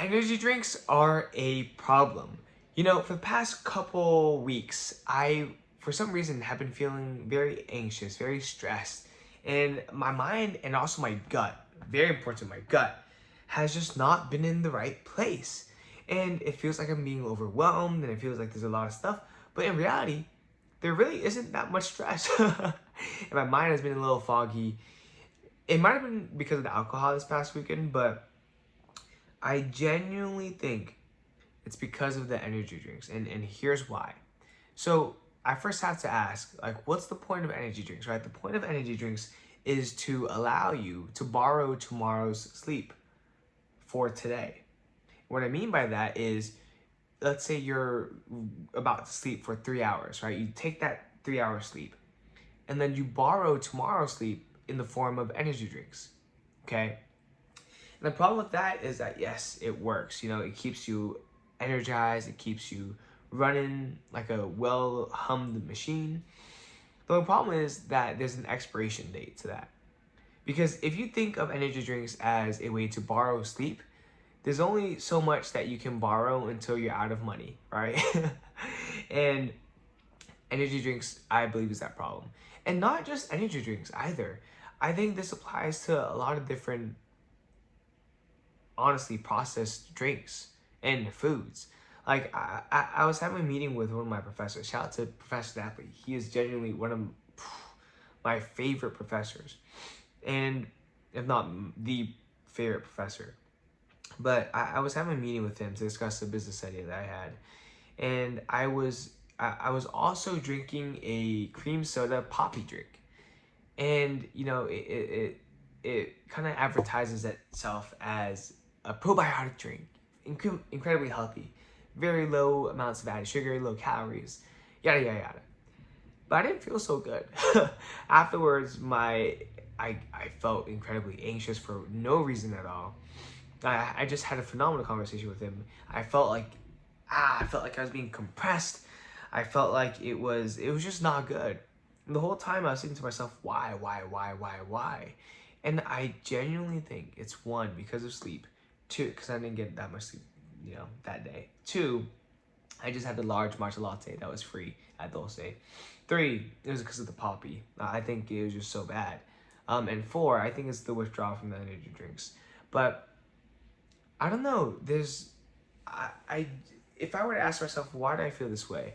Energy drinks are a problem. You know, for the past couple weeks, for some reason, have been feeling very anxious, very stressed. And my mind and also my gut, very important, my gut, has just not been in the right place. And it feels like I'm being overwhelmed and it feels like there's a lot of stuff. But in reality, there really isn't that much stress. And my mind has been a little foggy. It might have been because of the alcohol this past weekend, but I genuinely think it's because of the energy drinks, and here's why. So I first have to ask, like, what's the point of energy drinks, right? The point of energy drinks is to allow you to borrow tomorrow's sleep for today. What I mean by that is, let's say you're about to sleep for 3 hours, right? You take that 3 hour sleep, and then you borrow tomorrow's sleep in the form of energy drinks, okay? And the problem with that is that, yes, it works. You know, it keeps you energized. It keeps you running like a well-hummed machine. The only problem is that there's an expiration date to that. Because if you think of energy drinks as a way to borrow sleep, there's only so much that you can borrow until you're out of money, right? And energy drinks, I believe, is that problem. And not just energy drinks either. I think this applies to a lot of different, honestly, processed drinks and foods. Like, I was having a meeting with one of my professors. Shout out to Professor Napoli. He is genuinely one of my favorite professors, and if not the favorite professor. But I was having a meeting with him to discuss the business idea that I had, and I was also drinking a cream soda poppy drink, and you know it kind of advertises itself as a probiotic drink, incredibly healthy, very low amounts of added sugar, low calories, yada yada yada. But I didn't feel so good. Afterwards, I felt incredibly anxious for no reason at all. I just had a phenomenal conversation with him. I felt like I was being compressed. I felt like it was just not good. And the whole time I was thinking to myself, why? And I genuinely think it's one, because of sleep. Two, because I didn't get that much sleep, you know, that day. Two, I just had the large matcha latte that was free at Dulce. Three, it was because of the poppy. I think it was just so bad. And four, I think it's the withdrawal from the energy drinks. But I don't know. If I were to ask myself, why do I feel this way?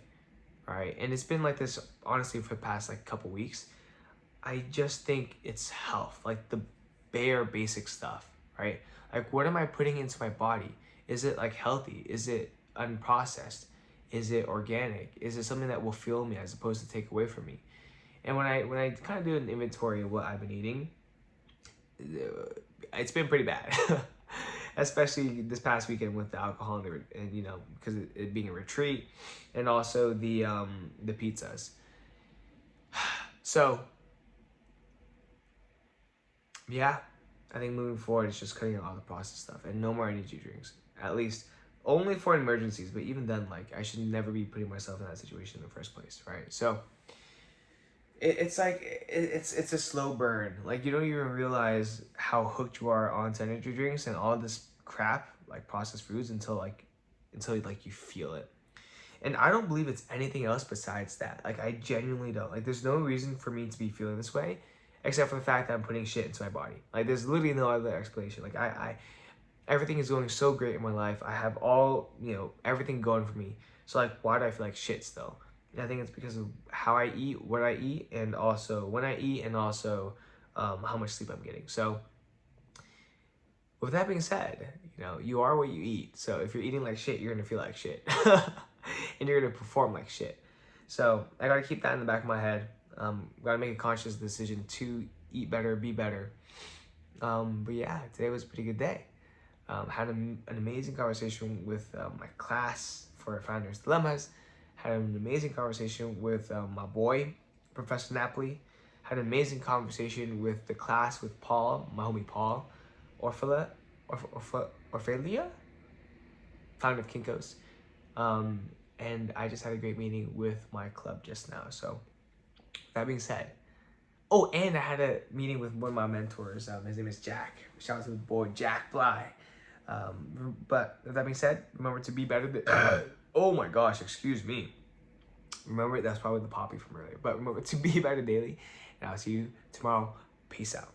All right, and it's been like this honestly for the past like couple weeks. I just think it's health, like the bare basic stuff, right? Like, what am I putting into my body? Is it like healthy? Is it unprocessed? Is it organic? Is it something that will fuel me as opposed to take away from me? And when I kind of do an inventory of what I've been eating, it's been pretty bad. Especially this past weekend with the alcohol and you know, because it being a retreat, and also the pizzas. So yeah, I think moving forward it's just cutting out all the processed stuff and no more energy drinks. At least only for emergencies, but even then, like, I should never be putting myself in that situation in the first place, right? So it's like it's a slow burn. Like, you don't even realize how hooked you are onto energy drinks and all this crap, like processed foods, until you feel it. And I don't believe it's anything else besides that. Like, I genuinely don't. Like, there's no reason for me to be feeling this way except for the fact that I'm putting shit into my body. Like, there's literally no other explanation. Like, everything is going so great in my life. I have all, you know, everything going for me. So, like, why do I feel like shit still? And I think it's because of how I eat, what I eat, and also when I eat, and also how much sleep I'm getting. So, with that being said, you know, you are what you eat. So if you're eating like shit, you're gonna feel like shit. And you're gonna perform like shit. So I gotta keep that in the back of my head. Gotta make a conscious decision to eat better, be better. But yeah, today was a pretty good day. Had an amazing conversation with my class for Founders Dilemmas. Had an amazing conversation with my boy, Professor Napoli. Had an amazing conversation with the class with Paul, my homie Paul, Orphelia, founder of Kinko's. And I just had a great meeting with my club just now. So that being said, oh, and I had a meeting with one of my mentors. His name is Jack. Shout out to the boy Jack Bly. But with that being said, remember to be better. Oh my gosh, excuse me. Remember, that's probably the poppy from earlier. But remember to be better daily. And I'll see you tomorrow. Peace out.